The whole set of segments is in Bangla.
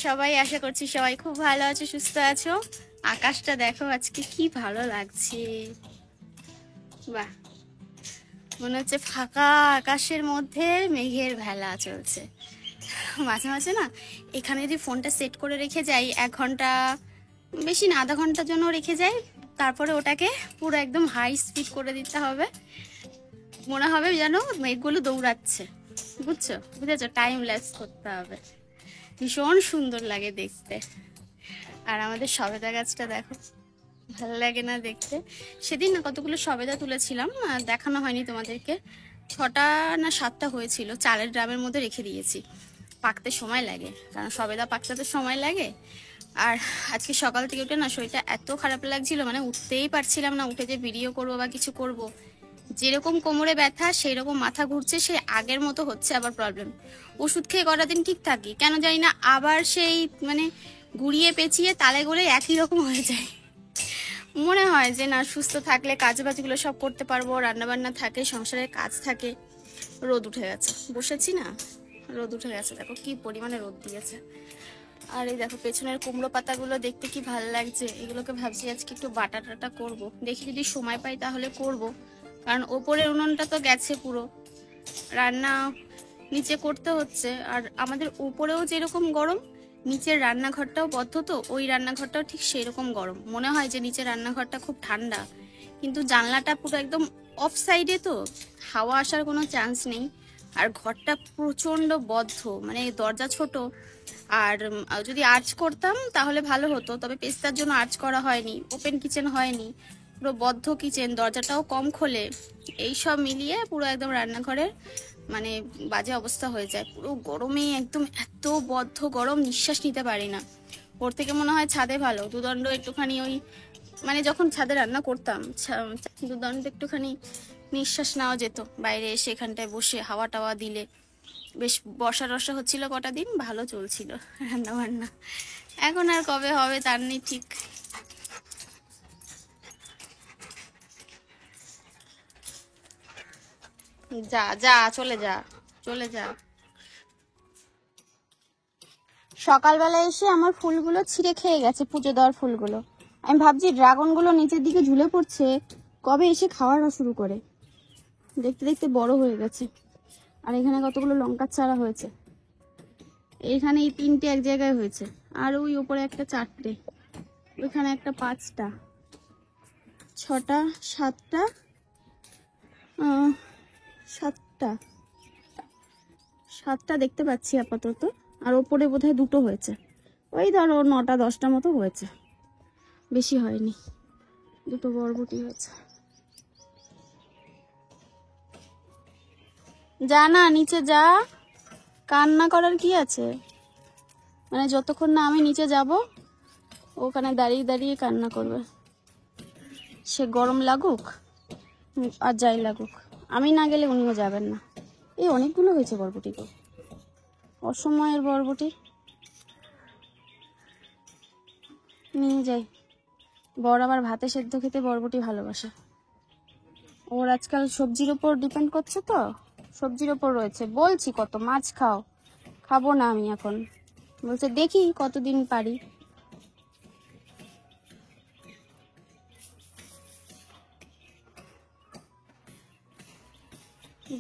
সবাই? আশা করছি সবাই খুব ভালো আছো, সুস্থ আছো। আকাশটা দেখো আজকে কি ভালো লাগছে, বাহ, মনে হচ্ছে ফাঁকা আকাশের মধ্যে মেঘের ভেলা চলছে। মাঝে মাঝে না এখানে যদি ফোনটা সেট করে রেখে যাই 1 ঘন্টা, বেশি না আধা ঘন্টার জন্য রেখে যাই, তারপরে ওটাকে পুরো একদম হাই স্পিড করে দিতে হবে, মনে হবে যেন মেঘগুলো দৌড়াচ্ছে, বুঝেছো, টাইম ল্যাপস করতে হবে। ভীষণ সুন্দর লাগে দেখতে। আর আমাদের সবেদা গাছটা দেখো, ভালো লাগে না দেখতে? সেদিন না কতগুলো সবেদা তুলেছিলাম, দেখানো হয়নি তোমাদেরকে। 6টা না 7টা হয়েছিল, চালের ড্রামের মধ্যে রেখে দিয়েছি। পাকতে সময় লাগে, কারণ সবেদা পাকতে তো সময় লাগে। আর আজকে সকাল থেকে উঠে না শরীরটা এত খারাপ লাগছিল, মানে উঠতেই পারছিলাম না, উঠে যে ভিডিও করবো বা কিছু করব। যেরকম কোমরে ব্যথা সেই রকম মাথা ঘুরছে, সে আগের মতো হচ্ছে আবার প্রবলেম। ওষুধ খেয়ে কটা দিন ঠিক থাকি, কেন জানি না আবার সেই মানে ঘুরিয়ে পেঁচিয়ে তালে গলে একই রকম হয়ে যায়। মনে হয় যে না, সুস্থ থাকলে কাজ বাজগুলো সব করতে পারবো, রান্নাবান্না থাকে, সংসারের কাজ থাকে। রোদ উঠে গেছে, বসেছি না, রোদ উঠে গেছে, দেখো কি পরিমাণে রোদ দিয়েছে। আর এই দেখো পেছনের কুমড়ো পাতাগুলো দেখতে কি ভালো লাগছে, এগুলোকে ভাবছি আজকে একটু বাটা টাটা করবো, দেখি যদি সময় পাই তাহলে করব। কারণ ওপরের উনুনটা তো গেছে পুরো, রান্না নিচে করতে হচ্ছে। আর আমাদের উপরেও যেরকম গরম, নিচের রান্নাঘরটাও বদ্ধ, তো ওই রান্নাঘরটাও ঠিক সেই রকম গরম। মনে হয় যে নিচের রান্নাঘরটা খুব ঠান্ডা, কিন্তু জানলাটা পুরো একদম অফ সাইডে, তো হাওয়া আসার কোনো চান্স নেই। আর ঘরটা প্রচণ্ড বদ্ধ, মানে দরজা ছোট। আর যদি আর্চ করতাম তাহলে ভালো হতো, তবে পেস্তার জন্য আর্চ করা হয়নি, ওপেন কিচেন হয়নি, পুরো বদ্ধ কিচেন, দরজাটাও কম খোলে। এই সব মিলিয়ে পুরো একদম রান্নাঘরের মানে বাজে অবস্থা হয়ে যায়। পুরো গরমে একদম এত বদ্ধ গরম, নিঃশ্বাস নিতে পারি না। ওর থেকে মনে হয় ছাদে ভালো, দুদণ্ড একটুখানি ওই মানে যখন ছাদে রান্না করতাম দুদণ্ড একটুখানি নিঃশ্বাস নেওয়া যেত, বাইরে এসে এখানটায় বসে হাওয়া টাওয়া দিলে। বেশ বর্ষা টর্ষা হচ্ছিল কটা দিন, ভালো চলছিল রান্না বান্না। এখন আর কবে হবে তার নেই ঠিক। যা যা, চলে যা, চলে যা। সকালবেলা এসে আমার ফুলগুলো ছিঁড়ে খেয়ে গেছে, পুজো দেওয়ার ফুলগুলো। আমি ভাবছি ড্রাগনগুলো নিচের দিকে ঝুলে পড়ছে, কবে এসে খাওয়ার শুরু করে। দেখতে দেখতে বড় হয়ে গেছে। আর এখানে কতগুলো লঙ্কার চারা হয়েছে, এইখানে এই 3টে এক জায়গায় হয়েছে, আর ওই উপরে একটা 4টে, ওইখানে একটা 5টা, 6টা, 7টা, 7টা, 7টা দেখতে পাচ্ছি আপাতত। আর ওপরে বোধহয় 2টো হয়েছে, ওই ধরো 9টা 10টা মতো হয়েছে, বেশি হয়নি। 2টো বরবটি হয়েছে। যা না, নিচে যা, কান্না করার কি আছে? মানে যতক্ষণ না আমি নিচে যাব ওখানে দাঁড়িয়ে দাঁড়িয়ে কান্না করবে, সে গরম লাগুক আর যাই লাগুক, আমি না গেলে উনিও যাবেন না। এই অনেকগুলো হয়েছে বরবটি, তো অসময়ের বরবটি নিয়ে যাই। বর আবার ভাতে সেদ্ধ খেতে বরবটি ভালোবাসে। ওর আজকাল সবজির ওপর ডিপেন্ড করছে, তো সবজির ওপর রয়েছে। বলছি কত মাছ খাও, খাবো না আমি এখন, বলছে দেখি কতদিন পারি।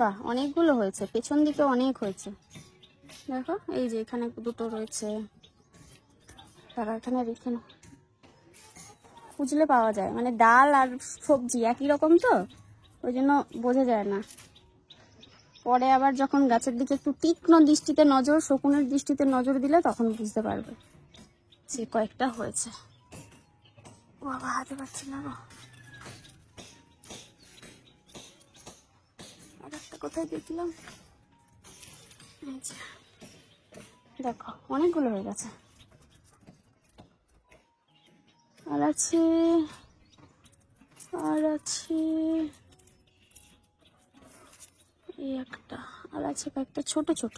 বাহ, অনেকগুলো হয়েছে, পেছন দিকে অনেক হয়েছে দেখো। এই যে এখানে 2টো রয়েছে, তারা এখানে রেখে না, খুঁজলে পাওয়া যায়, মানে ডাল আর সবজি একই রকম, তো ওই জন্য বোঝা যায় না। পরে আবার যখন গাছের দিকে একটু তীক্ষ্ণ দৃষ্টিতে নজর, শকুনের দৃষ্টিতে নজর দিলে তখন বুঝতে পারবে যে কয়েকটা হয়েছে। বাবা, হাতে পারছি না। আর একটা কোথায় দেখলাম, দেখো অনেকগুলো হয়ে গেছে। আর আছে এই একটা, আর আছে কয়েকটা ছোট ছোট,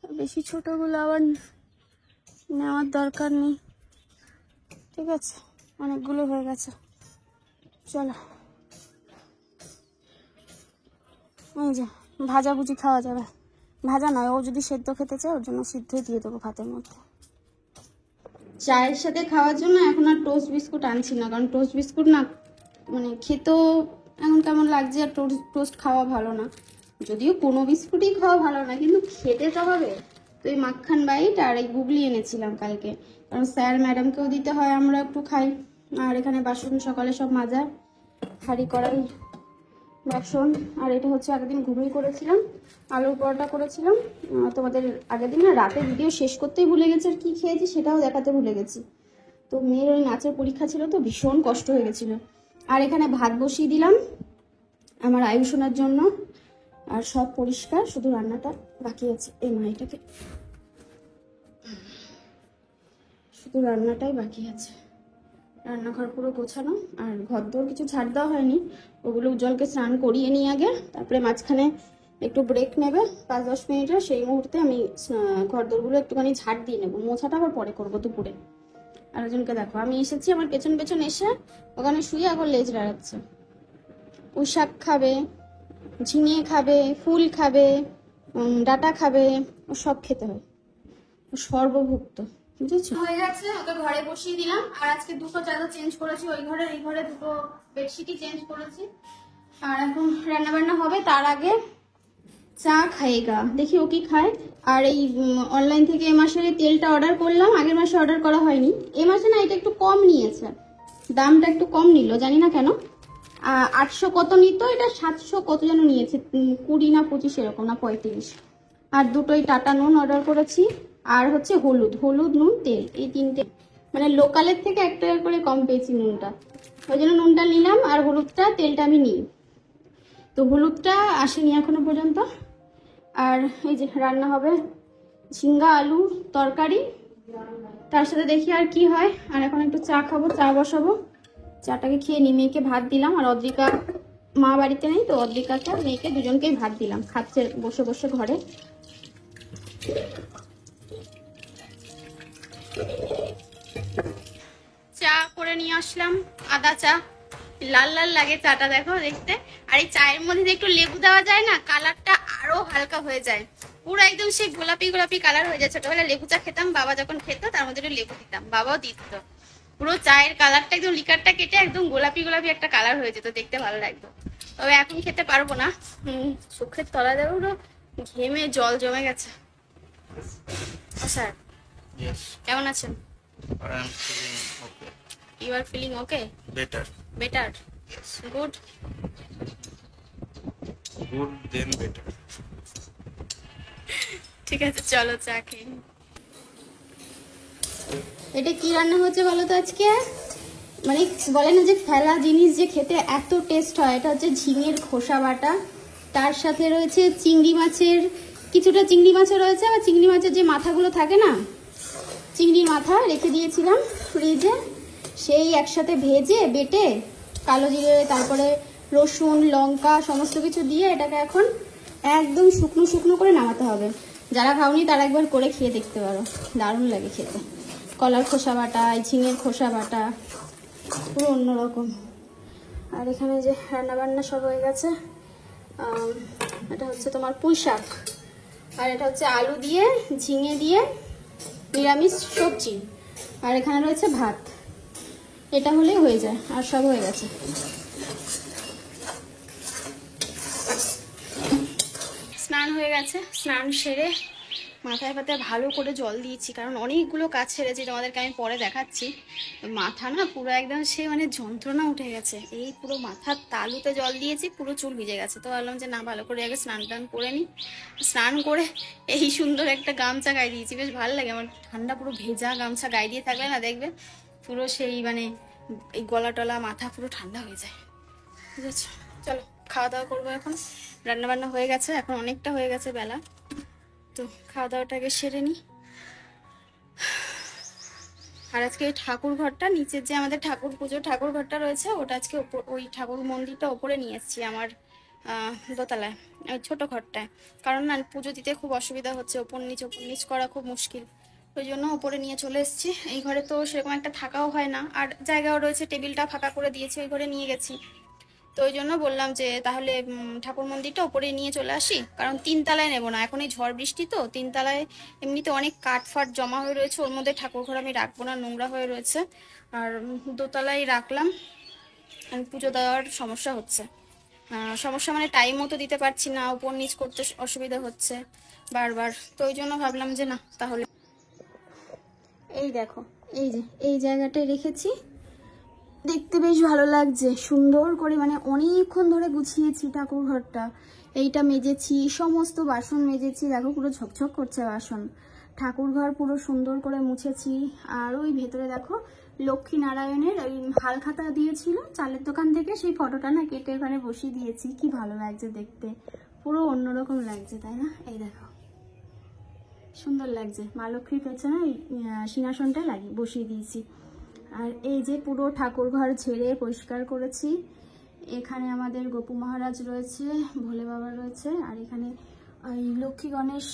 বেশি ছোটগুলো আবার নেওয়ার দরকার নেই। ঠিক আছে, অনেকগুলো হয়ে গেছে, চলো এই যে ভাজাভুজি খাওয়া যাবে। ভাজা নয়, ও যদি সেদ্ধ খেতে চায় ওর জন্য সিদ্ধই দিয়ে দেবো ভাতের মধ্যে। চায়ের সাথে খাওয়ার জন্য এখন আর টোস্ট বিস্কুট আনছি না, কারণ টোস্ট বিস্কুট না মানে খেতেও এখন কেমন লাগছে, আর টোস্ট খাওয়া ভালো না। যদিও কোনো বিস্কুটই খাওয়া ভালো না, কিন্তু খেতে তো হবে। তো এই মাখন বাইট আর এই গুগলি এনেছিলাম কালকে, কারণ স্যার ম্যাডামকেও দিতে হয়, আমরা একটু খাই। আর এখানে বাসন সকালে সব মাজা, হাঁড়ি কড়াই বাসন। আর এটা হচ্ছে আগের দিন ঘুগনি করেছিলাম, আলুর পরোটা করেছিলাম। তোমাদের আগের দিন না রাতে ভিডিও শেষ করতেই ভুলে গেছি, আর কী খেয়েছি সেটাও দেখাতে ভুলে গেছি। তো মেয়ের ওই নাচের পরীক্ষা ছিল তো ভীষণ কষ্ট হয়ে গেছিলো। আর এখানে ভাত বসিয়ে দিলাম আমার আয়ুষণার জন্য, আর সব পরিষ্কার, শুধু রান্নাটা বাকি আছে। এই মাইটাকে শুধু রান্নাটাই বাকি আছে। রান্নাঘর পুরো গোছানো, আর ঘর দোর কিছু ঝাড় দেওয়া হয়নি, ওগুলো উজ্জ্বলকে স্নান করিয়ে নিই আগে, তারপরে মাঝখানে একটু ব্রেক নেবে 5-10 মিনিটের, সেই মুহূর্তে আমি ঘর দোরগুলো একটুখানি ঝাড় দিয়ে নেবো। মোছাটা আবার পরে করবো দুপুরে। আর ওজনকে দেখো, আমি এসেছি, আমার পেছন পেছন এসে ওখানে শুয়ে এখন লেজ নাড়াচ্ছে। পুঁই শাক খাবে, ঝিঙে খাবে, ফুল খাবে, ডাঁটা খাবে, ও সব খেতে হয়, ও সর্বভুক্ত, বুঝেছো? হয়ে গেছে, ওকে ঘরে বসিয়ে দিলাম। আর আজকে দুটো চাদর চেঞ্জ করেছি, ওই ঘরে এই ঘরে দুটো বেডশিটই চেঞ্জ করেছি। আর এখন রান্না বান্না হবে, তার আগে চা খাইগা, দেখি ও কি খায়। আর এই অনলাইন থেকে এ মাসের তেলটা অর্ডার করলাম, আগের মাসে অর্ডার করা হয়নি। এ মাসে না এটা একটু কম নিয়েছে, দামটা একটু কম নিল, জানি না কেন। 800 কত নিত, এটা 700 কত যেন নিয়েছে, 20 না 25 এরকম, না 35। আর দুটোই টাটা নুন অর্ডার করেছি, আর হচ্ছে হলুদ, নুন, তেল, এই তিনটে। মানে লোকালের থেকে 1 টাকা করে কম পেয়েছি নুনটা, ওই জন্য নুনটা নিলাম। আর হলুদটা, তেলটা আমি নিই। তো হলুদটা আসেনি এখনো পর্যন্ত। আর এই যে রান্না হবে ঝিঙ্গা আলু তরকারি, তার সাথে দেখি আর কি হয়। আর এখন একটু চা খাবো, চা বসাবো, চাটাকে খেয়ে নিই। মেয়েকে ভাত দিলাম, আর অদ্রিকা মা বাড়িতে নেই তো, অদ্রিকাকে মেয়েকে দুজনকেই ভাত দিলাম, খাচ্ছে বসে বসে ঘরে। চা করে নিয়ে আসলাম, আদা চা, লাল লাল লাগে চাটা, দেখো দেখতে। আর এই চায়ের মধ্যে একটু লেবু দেওয়া যায় না, কালারটা আরো হালকা হয়ে যায়, পুরো একদম সেই গোলাপি গোলাপি কালার হয়ে যায়। ছোটবেলায় লেবু চা খেতাম, বাবা যখন খেত তার মধ্যে একটু লেবু দিতাম, বাবাও দিত। পুরো চায়ের কালারটা একদম, লিকারটা কেটে একদম গোলাপি গোলাপি একটা কালার হয়ে যেত, দেখতে ভালো লাগতো। তবে এখন খেতে পারবো না, চোখের তলা দেবো, পুরো ঘেমে জল জমে গেছে। স্যার কেমন আছেন? You are feeling okay? Better. Better? Yes. Good? Good then better. ঠিক আছে, চলো চা খেয়ে। এটা কি রান্না হচ্ছে বলো তো আজকে? মানে বলে না যে ফেলা জিনিস যে খেতে এত টেস্ট হয়, এটা হচ্ছে ঝিঙের খোসা বাটা, তার সাথে রয়েছে চিংড়ি মাছের, কিছুটা চিংড়ি মাছও রয়েছে, আবার চিংড়ি মাছের যে মাথাগুলো থাকে না, চিংড়ির মাথা রেখে দিয়েছিলাম ফ্রিজে, সেই একসাথে ভেজে বেটে কালো জিরে, তারপরে রসুন লঙ্কা সমস্ত কিছু দিয়ে এটাকে এখন একদম শুকনো শুকনো করে নামাতে হবে। যারা খাওনি তারা একবার করে খেয়ে দেখতে পারো, দারুণ লাগে খেতে। কলার খোসা বাটা, ঝিঙের খোসা বাটা, পুরো অন্যরকম। আর এখানে যে রান্না বান্না সব হয়ে গেছে, এটা হচ্ছে তোমার পুঁই শাক, আর এটা হচ্ছে আলু দিয়ে ঝিঙে দিয়ে নিরামিষ সবজি, আর এখানে রয়েছে ভাত। এটা হলেই হয়ে যায়, আর সব হয়ে গেছে। স্নান হয়ে গেছে, স্নান সেরে মাথায় পাতায় ভালো করে জল দিয়েছি, কারণ অনেকগুলো কাজ ছেড়েছি, তোমাদেরকে আমি পরে দেখাচ্ছি। মাথা না পুরো একদম সে মানে যন্ত্রণা উঠে গেছে, এই পুরো মাথার তালুতে জল দিয়েছি, পুরো চুল ভিজে গেছে। তো ভাবলাম যে না, ভালো করে আগে স্নান টান করে নিই। স্নান করে এই সুন্দর একটা গামছা গায়ে দিয়েছি, বেশ ভালো লাগে আমার, ঠান্ডা পুরো ভেজা গামছা গায়ে দিয়ে থাকলে না দেখবে পুরো সেই মানে এই গলা টলা মাথা পুরো ঠান্ডা হয়ে যায়, বুঝেছো? চলো খাওয়া দাওয়া করবো এখন। রান্না বান্না হয়ে গেছে, এখন অনেকটা হয়ে গেছে বেলা, তো খাওয়া দাওয়াটাকে সেরে নিই। আর আজকে ওই ঠাকুর ঘরটা, নিচের যে আমাদের ঠাকুর পুজোর ঠাকুর ঘরটা রয়েছে, ওটা আজকে ওই ঠাকুর মন্দিরটা ওপরে নিয়ে এসেছি আমার দোতলায়, ওই ছোটো ঘরটায়। কারণ না পুজো দিতে খুব অসুবিধা হচ্ছে, ওপর নিচ করা খুব মুশকিল, ওই জন্য ওপরে নিয়ে চলে এসেছি। এই ঘরে তো সেরকম একটা থাকাও হয় না, আর জায়গাও রয়েছে, টেবিলটা ফাঁকা করে দিয়েছি, ওই ঘরে নিয়ে গেছি। তো ওই জন্য বললাম যে তাহলে ঠাকুর মন্দিরটা উপরে নিয়ে চলে আসি, কারণ 3 তলায় নেবো না, এখন এই ঝড় বৃষ্টি তো 3 তলায় এমনিতে অনেক কাঠ ফাট জমা হয়ে রয়েছে, ওর মধ্যে ঠাকুর ঘর আমি রাখবো না, নোংরা হয়ে রয়েছে। আর 2 তলায় রাখলাম, আমি পুজো দেওয়ার সমস্যা হচ্ছে। সমস্যা মানে টাইম মতো দিতে পারছি না, উপর নিচ করতে অসুবিধা হচ্ছে বারবার। তো ওই জন্য ভাবলাম যে না তাহলে এই দেখো, এই যে এই জায়গাটায় রেখেছি, দেখতে বেশ ভালো লাগছে, সুন্দর করে মানে অনেকক্ষণ ধরে গুছিয়েছি ঠাকুর ঘরটা। এইটা মেজেছি, সমস্ত বাসন মেজেছি, দেখো পুরো ঝকঝক করছে বাসন। ঠাকুর ঘর পুরো সুন্দর করে মুছেছি। আর ওই ভেতরে দেখো লক্ষ্মী নারায়ণের ওই হালখাতা দিয়েছিল চালের দোকান থেকে, সেই ফটোটা না কেটে ওখানে বসিয়ে দিয়েছি। কি ভালো লাগছে দেখতে, পুরো অন্যরকম লাগছে, তাই না? এই দেখো সুন্দর লাগছে, মা লক্ষ্মীর পেছনে ওই সিংহাসনটা লাগিয়ে বসিয়ে দিয়েছি। আর এই যে পুরো ঠাকুর ঘর ঝেড়ে পরিষ্কার করেছি। এখানে আমাদের গোপু মহারাজ রয়েছে, ভোলে বাবা রয়েছে, আর এখানে ওই লক্ষ্মী গণেশ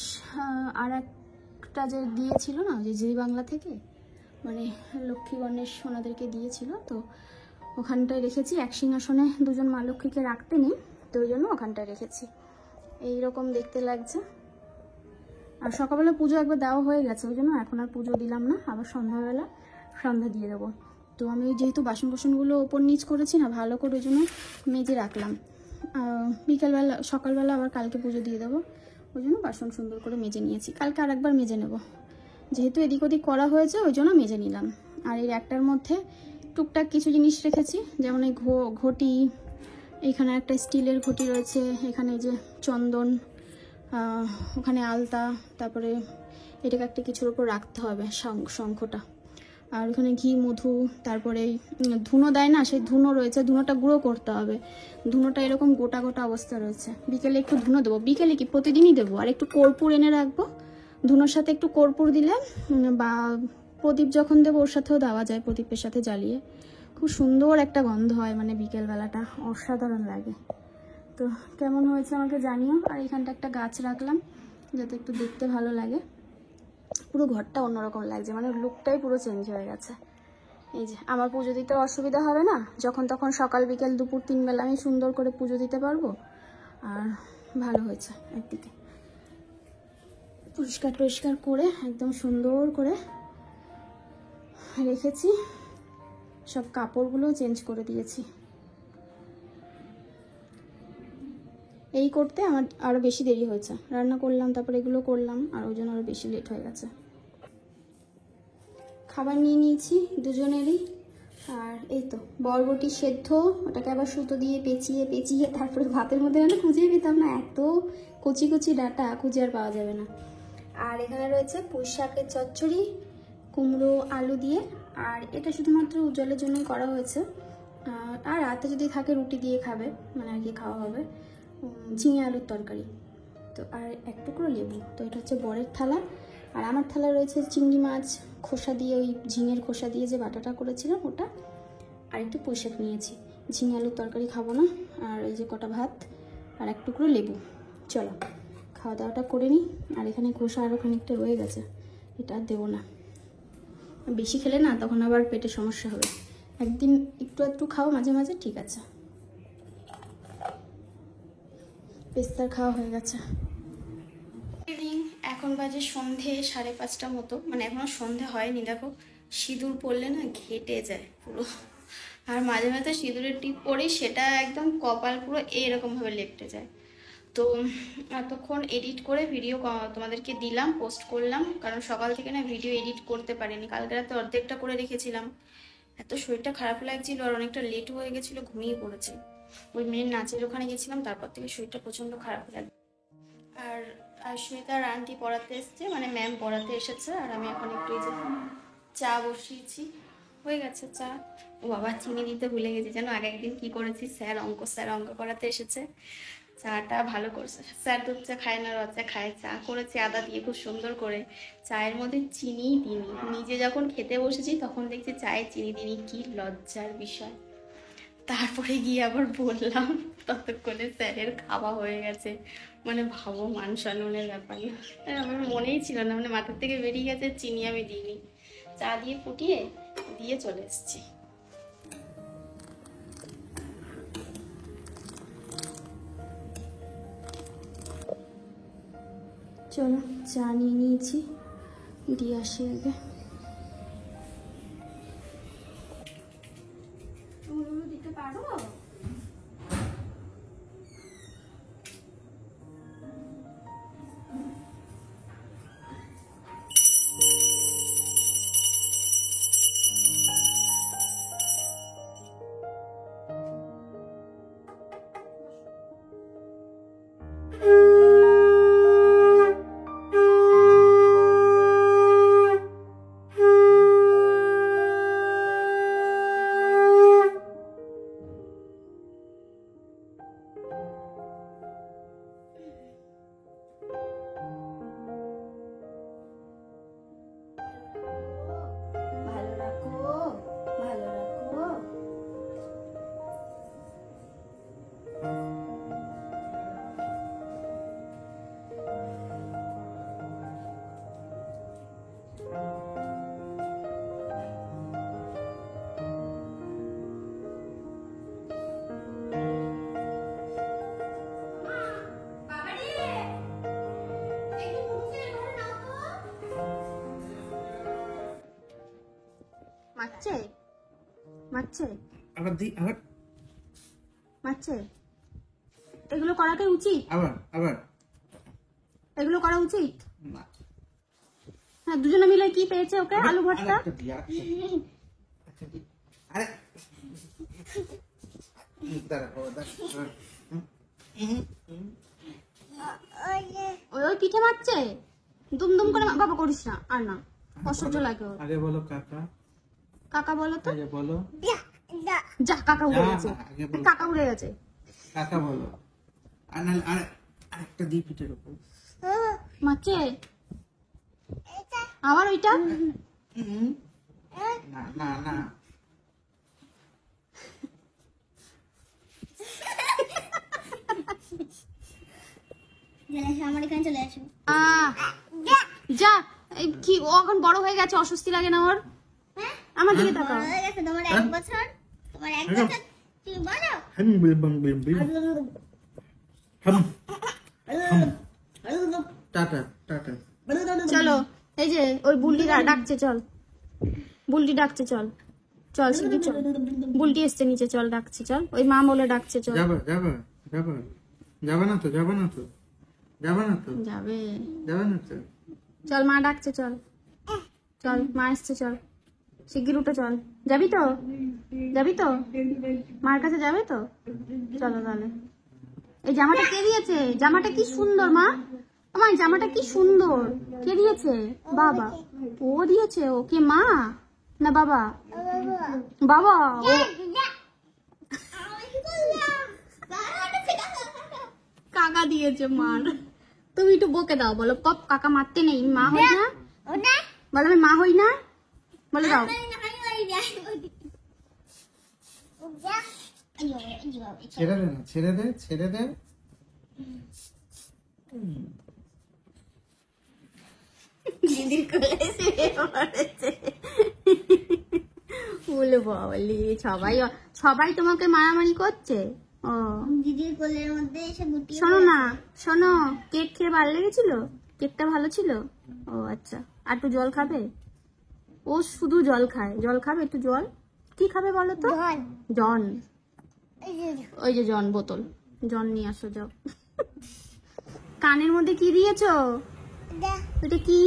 আর একটা যে দিয়েছিল না যে জি বাংলা থেকে, মানে লক্ষ্মী গণেশ ওনাদেরকে দিয়েছিল, তো ওখানটায় রেখেছি। এক সিংহাসনে দুজন মা লক্ষ্মীকে রাখতে নেই, তো ওই জন্য ওখানটায় রেখেছি। এইরকম দেখতে লাগছে। আর সকালবেলা পুজো একবার দেওয়া হয়ে গেছে, ওই জন্য এখন আর পুজো দিলাম না, আবার সন্ধ্যাবেলা সন্ধ্যা দিয়ে দেবো। তো আমি যেহেতু বাসন কোসনগুলো ওপর নিচ করেছি না ভালো করে, ওই জন্য মেজে রাখলাম। বিকালবেলা সকালবেলা আবার কালকে পুজো দিয়ে দেবো, ওই জন্য বাসন সুন্দর করে মেজে নিয়েছি। কালকে আর একবার মেজে নেব, যেহেতু এদিক ওদিক করা হয়েছে ওই জন্য মেজে নিলাম। আর এই একটার মধ্যে টুকটাক কিছু জিনিস রেখেছি, যেমন এই ঘটি, এখানে একটা স্টিলের ঘটি রয়েছে, এখানে যে চন্দন, ওখানে আলতা, তারপরে এটাকে একটা কিছুর উপর রাখতে হবে শঙ্খটা, আর ওখানে ঘি মধু, তারপরে ধুনো দেয় না সেই ধুনো রয়েছে, ধুনোটা গুঁড়ো করতে হবে। ধুনোটা এরকম গোটা গোটা অবস্থা রয়েছে, বিকেলে একটু ধুনো দেবো, বিকেলে কি প্রতিদিনই দেবো। আর একটু কর্পূর এনে রাখবো, ধুনোর সাথে একটু কর্পূর দিলে বা প্রদীপ যখন দেবো ওর সাথেও দেওয়া যায়, প্রদীপের সাথে জ্বালিয়ে খুব সুন্দর একটা গন্ধ হয়, মানে বিকেলবেলাটা অসাধারণ লাগে। তো কেমন হয়েছে আমাকে জানিও। আর এখানটা একটা গাছ রাখলাম যাতে একটু দেখতে ভালো লাগে, পুরো ঘরটা অন্যরকম লাগছে, মানে লুকটাই পুরো চেঞ্জ হয়ে গেছে। এই যে আমার পুজো দিতে অসুবিধা হবে না, যখন তখন সকাল বিকেল দুপুর 3 বেলা আমি সুন্দর করে পুজো দিতে পারবো। আর ভালো হয়েছে, একদিকে পরিষ্কার টরিষ্কার করে একদম সুন্দর করে রেখেছি, সব কাপড়গুলোও চেঞ্জ করে দিয়েছি। এই করতে আমার আরও বেশি দেরি হয়েছে, রান্না করলাম তারপরে এগুলো করলাম, আর ওই জন্য আরও বেশি লেট হয়ে গেছে। খাবার নিয়ে নিয়েছি দুজনেরই। আর এই তো বরবটি সেদ্ধ, ওটাকে আবার সুতো দিয়ে পেঁচিয়ে পেঁচিয়ে তারপরে ভাতের মধ্যে না খুঁজেই পেতাম না, এত কচি কচি ডাটা খুঁজে আর পাওয়া যাবে না। আর এখানে রয়েছে পুঁই শাকের চচ্চড়ি, কুমড়ো আলু দিয়ে, আর এটা শুধুমাত্র উজ্জ্বলের জন্যই করা হয়েছে। আর রাতে যদি থাকে রুটি দিয়ে খাবে, মানে আর কি খাওয়া হবে। ঝিঙে আলুর তরকারি, তো আর এক টুকরো লেবু। তো এটা হচ্ছে বরের থালা, আর আমার থালা রয়েছে চিংড়ি মাছ খোসা দিয়ে, ওই ঝিঙের খোসা দিয়ে যে বাটাটা করেছিলাম ওটা, আর একটু পুঁই শাক নিয়েছি। ঝিঙে আলুর তরকারি খাবো না। আর এই যে কটা ভাত আর এক টুকরো লেবু। চলো খাওয়া দাওয়াটা করে নিই। আর এখানে খোসা আরও খানিকটা রয়ে গেছে, এটা আর দেবো না, বেশি খেলে না তখন আবার পেটে সমস্যা হবে। একদিন একটু একটু খাও মাঝে মাঝে, ঠিক আছে। পেস্তার খাওয়া হয়ে গেছে। এখন বাজে সন্ধে 5:30 মতো, মানে এখনো সন্ধে হয়নি। দেখো সিঁদুর পরলে না ঘেটে যায় পুরো, আর মাঝে মাঝে সিঁদুরের টিপ পরি, সেটা একদম কপাল পুরো এরকম ভাবে লেপটে যায়। তো এতক্ষণ এডিট করে ভিডিও তোমাদেরকে দিলাম, পোস্ট করলাম, কারণ সকাল থেকে না ভিডিও এডিট করতে পারিনি। কালকে রাতে অর্ধেকটা করে রেখেছিলাম, এত শরীরটা খারাপ লাগছিল আর অনেকটা লেট হয়ে গেছিলো, ঘুমিয়ে পড়েছি। ওই মেয়ের নাচের ওখানে গেছিলাম, তারপর থেকে শরীরটা প্রচণ্ড খারাপ লাগে। আর সুমিতার আন্টি পড়াতে এসছে, মানে ম্যাম পড়াতে এসেছে, আর আমি এখন একটু এই যে চা বসিয়েছি, হয়ে গেছে চা। ও বাবা চিনি দিতে ভুলে গেছি, যেন আগে একদিন কি করেছি, স্যার অঙ্ক করাতে এসেছে, চাটা ভালো করছে। স্যার দুধ চা খায় না, রচা খায়। চা করেছি আদা দিয়ে খুব সুন্দর করে, চায়ের মধ্যে চিনিই দিইনি। নিজে যখন খেতে বসেছি তখন দেখছি চায়ে চিনি দিইনি, কি লজ্জার বিষয়। তারপরে গিয়ে আবার বললাম, ততক্ষণে স্যারের খাওয়া হয়ে গেছে। মানে ভাবো মান সম্মানের ব্যাপার না, আমার মনেই ছিল না, মানে মাথার থেকে বেরিয়ে গেছে, চিনি আমি দিইনি। চা দিয়ে ফুটিয়ে দিয়ে চলে এসেছি। চলো চা নিয়ে নিয়েছি, দিয়ে আসি আগে। দিতে পারো? ভালো রাখো, ভালো রাখো। মারছে মারছে আবার দি আবার মারছে। এগুলো করাটা উচিত, আবার আবার এগুলো করা উচিত না। হ্যাঁ, দুজনে মিলে কি পেয়েছে ওকে? আলু ভর্তা। আরেকটা দি, আরেকটা দি। আরে দাঁড়া বাবা, দাঁড়া। ওই ওই পিঠে মারছে, দুমদুম করে বাবা করিস না, আর না, অসহ্য লাগে ওর। আগে বলো কাকা, কাকা বলো তো। আগে বলো যা, কাকা উড়ে গেছে, আগে বলো কাকা উড়ে গেছে। কাকা বলো। আর নাহলে আরেকটা দি পিঠের উপর। মারছে আবার ওইটা। না না না, আমার এখানে চলে আসো। যা, এই কি ও এখন বড় হয়ে গেছে, অস্বস্তি লাগে না ওর? আমার দিকে তাকাও। হয়ে গেছে তোমার 1 বছর, তোমার 1 বছর তুমি বলো। হাম বিম বিম বিম হাম টাটা টাটা। চলো, এই যে ওই বুলটি ডাকছে, চল বুলটি ডাকছে, চল চল সিদ্ধি চল, বুলটি এসছে নিচে, চল ডাকছে, চল ওই মা বলে ডাকছে, চল। যাবা যাবা যাবা যাবা না তো, যাবা না তো, যাবা না তো, যাবে, যাবা না তো। চল মা ডাকছে, চল চল মা এসছে, চল শিগগির উঠে চল। যাবি তো, যাবি তো, মার কাছে যাবে তো? চলো তাহলে। এই জামাটা কে দিয়েছে? জামাটা কি সুন্দর মা, আমার জামাটা কি সুন্দর, কে দিয়েছে? বাবা। ও দিয়েছে? ওকে মা না বাবা? বাবা। ও কাকা দিয়েছে মার। তুমি একটু বকে দাও, বলো পপ কাকা মারতে নেই, মা হই না, ওটা বলো আমি মা হই না, বলে দাও। ছেড়ে দে না, ছেড়ে দে, ছেড়ে দে। দিদির কোলে শুয়ে পড়েছে। বলে বলি সবাই সবাই তোমাকে মারামারি করছে। ও দিদির কোলের মধ্যে এসে গুটিয়ে শোনো না, শোনো, কেক খেয়ে ভালো লেগেছিল? কেকটা ভালো ছিল? ও আচ্ছা, আর একটু জল খাবে? ও শুধু জল খায়, জল খাবে, একটু জল। কি খাবে বলো তো? জল। জন, এই যে ওই যে জন বোতল, জন নিয়ে আসো যাও। কানের মধ্যে কি দিয়েছো? দা এটা কি?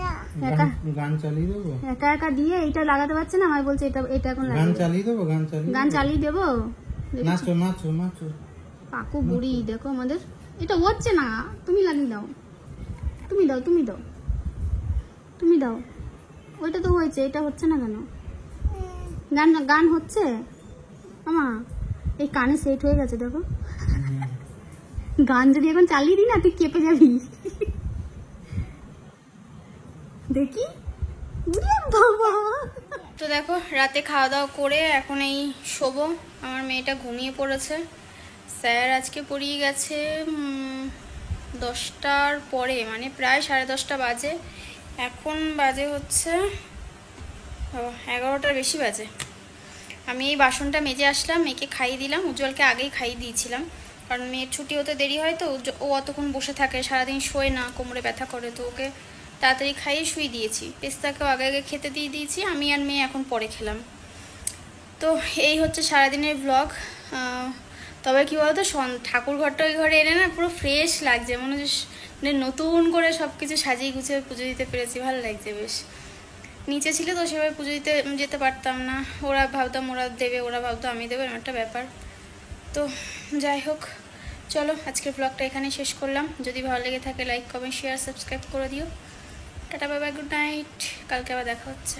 দা একা গান চালিয়ে দেবো, একা একা দিয়ে এটা লাগাতে পারছে না, আমায় বলছে এটা এটা এখন গান লাগিয়ে দাও। চালিয়ে দেবো, গান চালিয়ে গান চালিয়ে দেবো? নাচো নাচো নাচো। কাকু বুড়ি দেখো আমাদের, এটা হচ্ছে না, তুমি লাগিয়ে দাও, তুমি দাও, তুমি দাও, তুমি দাও। ওইটা তো হয়েছে, এটা হচ্ছে না কেন? গান গান হচ্ছে আমা, এই কানে সেট হয়ে গেছে দেখো। গান যদি এখন চালিয়ে দিই না, তুই কেঁপে যাবি। দেখি, উরে বাবা। তো দেখো, রাতে খাওয়া দাওয়া করে এখন এই শোবো। আমার মেয়েটা ঘুমিয়ে পড়েছে। স্যার আজকে পড়িয়ে গেছে 10টার পরে, মানে প্রায় 10:30 বাজে। এখন বাজে হচ্ছে 11টার বেশি বাজে। আমি এই বাসনটা মেজে আসলাম, মেয়েকে খাইয়ে দিলাম, উজ্জ্বলকে আগেই খাইয়ে দিয়েছিলাম। কারণ মেয়ের ছুটি হতে দেরি হয় তো, ও অতক্ষণ বসে থাকে, সারাদিন শোয় না, কোমরে ব্যথা করে, তো ওকে তাড়াতাড়ি খাইয়ে শুয়ে দিয়েছি। পেস্তাকেও আগে আগে খেতে দিয়ে দিয়েছি, আমি আর মেয়ে এখন পরে খেলাম। তো এই হচ্ছে সারাদিনের ব্লগ। তবে কী বলতো, ঠাকুর ঘরটা ওই ঘরে এনে না পুরো ফ্রেশ লাগছে, মনে হচ্ছে মানে নতুন করে সব কিছু সাজিয়ে গুছিয়ে পুজো দিতে পেরেছি, ভালো লাগছে বেশ। নিচে ছিল তো সেভাবে পুজো দিতে যেতে পারতাম না, ওরা ভাবতাম ওরা দেবে, ওরা ভাবতো আমি দেবো, এরকম একটা ব্যাপার। তো যাই হোক, চলো আজকের ব্লগটা এখানে শেষ করলাম। যদি ভালো লেগে থাকে লাইক কমেন্ট শেয়ার সাবস্ক্রাইব করে দিও। Tata bye bye, good night, কালকে আবার দেখা হচ্ছে।